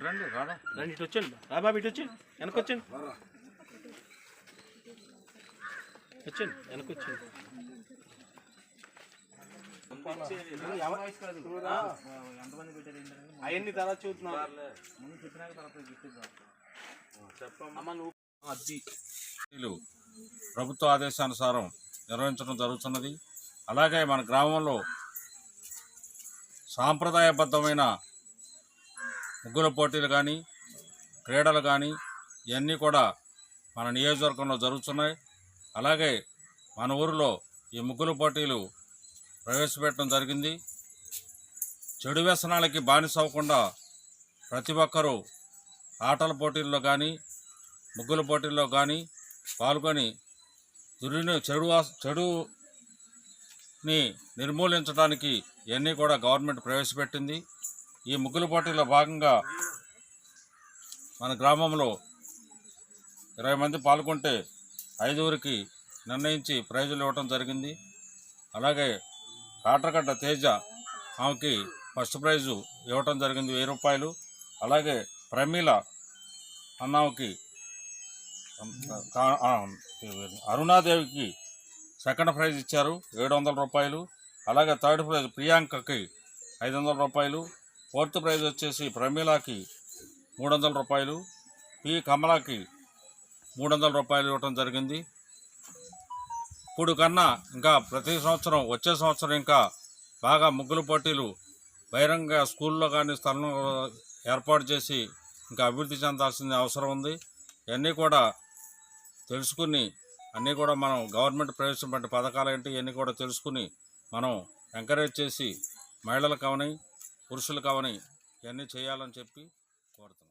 రండి రాదా రండి, ఇటు వచ్చండి బాబు, ఇటు వచ్చండి, వెనక్కి వచ్చండి, వచ్చండి వెనక్కి వచ్చండి. అవన్నీ తర్వాత చూస్తున్నాం, ముందు చెప్పినాక తర్వాత ప్రభుత్వ ఆదేశానుసారం నిర్వహించడం జరుగుతున్నది. అలాగే మన గ్రామంలో సాంప్రదాయబద్ధమైన ముగ్గుల పోటీలు కానీ క్రీడలు కానీ ఇవన్నీ కూడా మన నియోజకవర్గంలో జరుగుతున్నాయి. అలాగే మన ఊరిలో ఈ ముగ్గుల పోటీలు ప్రవేశపెట్టడం జరిగింది. చెడు వ్యసనాలకి బానిస అవ్వకుండా ప్రతి ఒక్కరూ ఆటల పోటీల్లో కానీ ముగ్గుల పోటీల్లో కానీ పాల్గొని చెడుని నిర్మూలించడానికి ఇవన్నీ కూడా గవర్నమెంట్ ప్రవేశపెట్టింది. ఈ ముగ్గుల పోటీలో భాగంగా మన గ్రామంలో 20 మంది పాల్గొంటే 5ఊరికి నిర్ణయించి ప్రైజులు ఇవ్వటం జరిగింది. అలాగే కాట్రగడ్డ తేజ ఆమెకి ఫస్ట్ ప్రైజు ఇవ్వటం జరిగింది 1000 రూపాయలు. అలాగే ప్రమీల అన్నావుకి అరుణాదేవికి సెకండ్ ప్రైజ్ ఇచ్చారు 700 రూపాయలు. అలాగే థర్డ్ ప్రైజ్ ప్రియాంకకి 500 రూపాయలు. ఫోర్త్ ప్రైజ్ వచ్చేసి ప్రమీలాకి 300 రూపాయలు. పి కమలాకి 300 రూపాయలు ఇవ్వటం జరిగింది. ఇప్పుడు కన్నా ఇంకా ప్రతి సంవత్సరం వచ్చే సంవత్సరం ఇంకా బాగా ముగ్గుల పోటీలు బహిరంగ స్కూల్లో కానీ స్థలం ఏర్పాటు చేసి ఇంకా అభివృద్ధి చెందాల్సిన అవసరం ఉంది. ఇవన్నీ కూడా తెలుసుకుని అన్నీ కూడా మనం గవర్నమెంట్ ప్రవేశపెట్టిన పథకాలు ఏంటి ఇవన్నీ కూడా తెలుసుకుని మనం ఎంకరేజ్ చేసి మహిళలకు అవని పురుషులకు అవని ఇవన్నీ చేయాలని చెప్పి కోరుతున్నాం.